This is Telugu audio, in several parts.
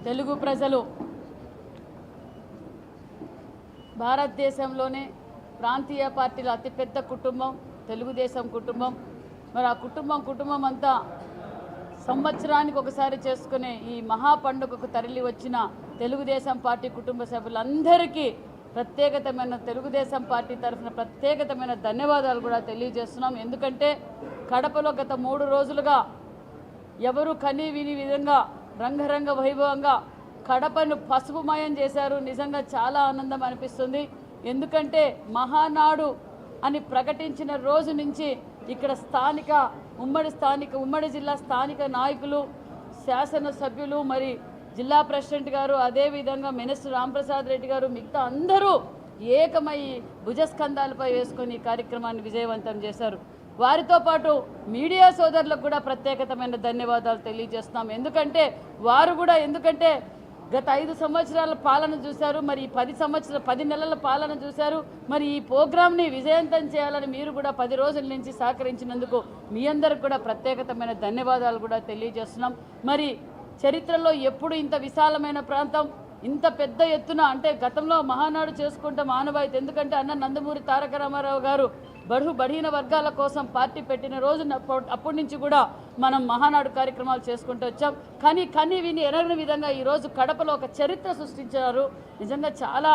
తెలుగు ప్రజలు భారతదేశంలోనే ప్రాంతీయ పార్టీల అతిపెద్ద కుటుంబం తెలుగుదేశం కుటుంబం. మరి ఆ కుటుంబం అంతా సంవత్సరానికి ఒకసారి చేసుకునే ఈ మహా పండుగకు తరలి వచ్చిన తెలుగుదేశం పార్టీ కుటుంబ సభ్యులందరికీ ప్రత్యేకతమైన తెలుగుదేశం పార్టీ తరఫున ప్రత్యేకతమైన ధన్యవాదాలు కూడా తెలియజేస్తున్నాం. ఎందుకంటే కడపలో గత 3 రోజులుగా ఎవరు కనీ విని విధంగా రంగరంగ వైభవంగా కడపను పసుపుమయం చేశారు. నిజంగా చాలా ఆనందం అనిపిస్తుంది. ఎందుకంటే మహానాడు అని ప్రకటించిన రోజు నుంచి ఇక్కడ ఉమ్మడి జిల్లా స్థానిక నాయకులు, శాసనసభ్యులు, మరి జిల్లా ప్రెసిడెంట్ గారు, అదేవిధంగా మినిస్టర్ రాంప్రసాద్ రెడ్డి గారు, మిగతా అందరూ ఏకమై భుజస్కంధాలపై వేసుకొని ఈ కార్యక్రమాన్ని విజయవంతం చేశారు. వారితో పాటు మీడియా సోదరులకు కూడా ప్రత్యేకతమైన ధన్యవాదాలు తెలియజేస్తున్నాం. ఎందుకంటే వారు కూడా గత 5 సంవత్సరాల పాలన చూశారు, మరి 10 నెలల పాలన చూశారు. మరి ఈ ప్రోగ్రామ్ని విజయవంతం చేయాలని మీరు కూడా 10 రోజుల నుంచి సహకరించినందుకు మీ అందరికి కూడా ప్రత్యేకతమైన ధన్యవాదాలు కూడా తెలియజేస్తున్నాం. మరి చరిత్రలో ఎప్పుడు ఇంత విశాలమైన ప్రాంతం, ఇంత పెద్ద ఎత్తున అంటే గతంలో మహానాడు చేసుకుంటాం ఆనవాయితీ. ఎందుకంటే అన్న నందమూరి తారక రామారావు గారు బలహీన వర్గాల కోసం పార్టీ పెట్టిన రోజు అప్పటి నుంచి కూడా మనం మహానాడు కార్యక్రమాలు చేసుకుంటూ వచ్చాం. కానీ విని ఎనగని విధంగా ఈరోజు కడపలో ఒక చరిత్ర సృష్టించారు. నిజంగా చాలా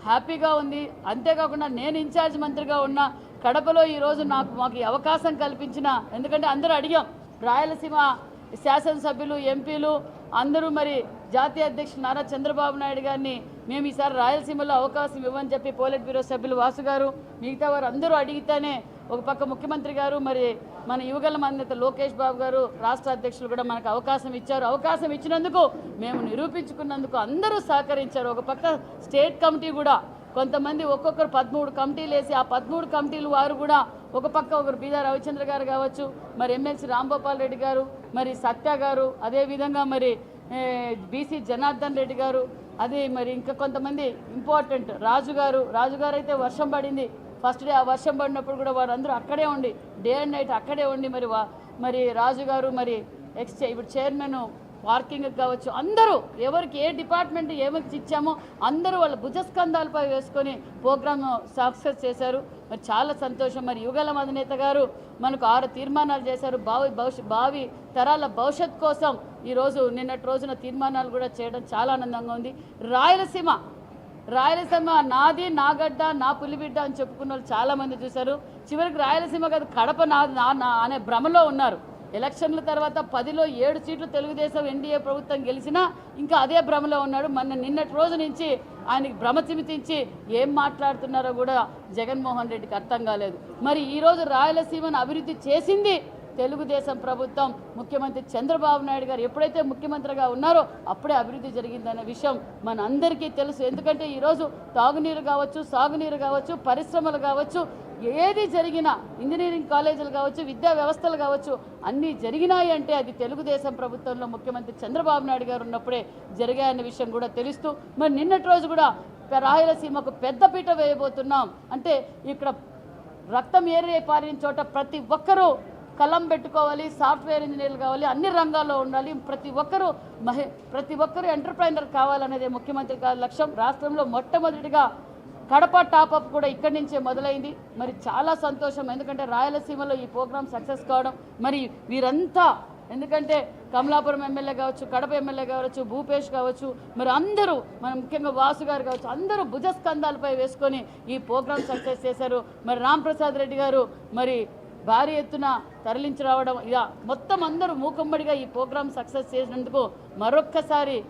హ్యాపీగా ఉంది. అంతేకాకుండా నేను ఇన్ఛార్జ్ మంత్రిగా ఉన్న కడపలో ఈరోజు మాకు ఈ అవకాశం కల్పించిన, ఎందుకంటే అందరూ అడిగాం, రాయలసీమ శాసనసభ్యులు, ఎంపీలు అందరూ మరి జాతీయ అధ్యక్షులు నారా చంద్రబాబు నాయుడు గారిని మేము ఈసారి రాయలసీమలో అవకాశం ఇవ్వని చెప్పి పోలిట్ బ్యూరో సభ్యులు వాసు గారు, మిగతా వారు అందరూ అడిగితేనే ఒక పక్క ముఖ్యమంత్రి గారు, మరి మన యువగల మన్నేత లోకేష్ బాబు గారు, రాష్ట్ర అధ్యక్షులు కూడా మనకు అవకాశం ఇచ్చారు. అవకాశం ఇచ్చినందుకు, మేము నిరూపించుకున్నందుకు అందరూ సహకరించారు. ఒక పక్క స్టేట్ కమిటీ కూడా కొంతమంది ఒక్కొక్కరు 13 కమిటీలు వేసి ఆ 13 కమిటీలు వారు కూడా ఒక పక్క ఒకరు బీదా రవిచంద్ర గారు కావచ్చు, మరి ఎమ్మెల్సీ రాంగోపాల్ రెడ్డి గారు, మరి సత్య గారు, అదేవిధంగా మరి బీసీ జనార్దన్ రెడ్డి గారు, అదే మరి ఇంకా కొంతమంది ఇంపార్టెంట్ రాజు గారు అయితే వర్షం పడింది ఫస్ట్ డే. ఆ వర్షం పడినప్పుడు కూడా వారందరూ అక్కడే ఉండి డే అండ్ నైట్ అక్కడే ఉండి మరి రాజు గారు, మరి ఇప్పుడు చైర్మన్ పార్కింగ్ కావచ్చు, అందరూ ఎవరికి ఏ డిపార్ట్మెంట్ ఏమకి ఇచ్చామో అందరూ వాళ్ళ భుజస్కంధాలపై వేసుకొని ప్రోగ్రామ్ సక్సెస్ చేశారు. మరి చాలా సంతోషం. మరి యుగల అధినేత గారు మనకు 6 తీర్మానాలు చేశారు. భావి తరాల భవిష్యత్ కోసం ఈరోజు నిన్నటి రోజున తీర్మానాలు కూడా చేయడం చాలా ఆనందంగా ఉంది. రాయలసీమ నాది, నా గడ్డ, నా పులిబిడ్డ అని చెప్పుకున్న వాళ్ళు చాలామంది చూశారు. చివరికి రాయలసీమ కాదు కడప అనే భ్రమలో ఉన్నారు. ఎలక్షన్ల తర్వాత 10లో 7 సీట్లు తెలుగుదేశం ఎన్డీఏ ప్రభుత్వం గెలిచినా ఇంకా అదే భ్రమలో ఉన్నాడు. నిన్నటి రోజు నుంచి ఆయనకి భ్రమ చిమితించి ఏం మాట్లాడుతున్నారో కూడా జగన్మోహన్ రెడ్డికి అర్థం కాలేదు. మరి ఈరోజు రాయలసీమను అభివృద్ధి చేసింది తెలుగుదేశం ప్రభుత్వం, ముఖ్యమంత్రి చంద్రబాబు నాయుడు గారు ఎప్పుడైతే ముఖ్యమంత్రిగా ఉన్నారో అప్పుడే అభివృద్ధి జరిగిందనే విషయం మన అందరికీ తెలుసు. ఎందుకంటే ఈరోజు తాగునీరు కావచ్చు, సాగునీరు కావచ్చు, పరిశ్రమలు కావచ్చు, ఏది జరిగినా, ఇంజనీరింగ్ కాలేజీలు కావచ్చు, విద్యా వ్యవస్థలు కావచ్చు, అన్నీ జరిగినాయి అంటే అది తెలుగుదేశం ప్రభుత్వంలో ముఖ్యమంత్రి చంద్రబాబు నాయుడు గారు ఉన్నప్పుడే జరిగాయన్న విషయం కూడా తెలుస్తూ, మరి నిన్నటి రోజు కూడా రాయలసీమకు పెద్దపీట వేయబోతున్నాం. అంటే ఇక్కడ రక్తం పారిన చోట ప్రతి ఒక్కరూ కలం పెట్టుకోవాలి, సాఫ్ట్వేర్ ఇంజనీర్లు కావాలి, అన్ని రంగాల్లో ఉండాలి, ప్రతి ఒక్కరూ ఎంటర్ప్రైనర్ కావాలనేది ముఖ్యమంత్రి గారి లక్ష్యం. రాష్ట్రంలో మొట్టమొదటిగా కడప టాపప్ కూడా ఇక్కడి నుంచే మొదలైంది. మరి చాలా సంతోషం. ఎందుకంటే రాయలసీమలో ఈ ప్రోగ్రాం సక్సెస్ కావడం, మరి వీరంతా, ఎందుకంటే కమలాపురం ఎమ్మెల్యే కావచ్చు, కడప ఎమ్మెల్యే కావచ్చు, భూపేష్ కావచ్చు, మరి అందరూ, మన ముఖ్యంగా వాసు గారు కావచ్చు, అందరూ భుజస్కంధాలపై వేసుకొని ఈ ప్రోగ్రాం సక్సెస్ చేశారు. మరి రాంప్రసాద్ రెడ్డి గారు మరి భారీ ఎత్తున తరలించి రావడం, ఇలా మొత్తం అందరూ మూకుమ్మడిగా ఈ ప్రోగ్రాం సక్సెస్ చేసినందుకు మరొక్కసారి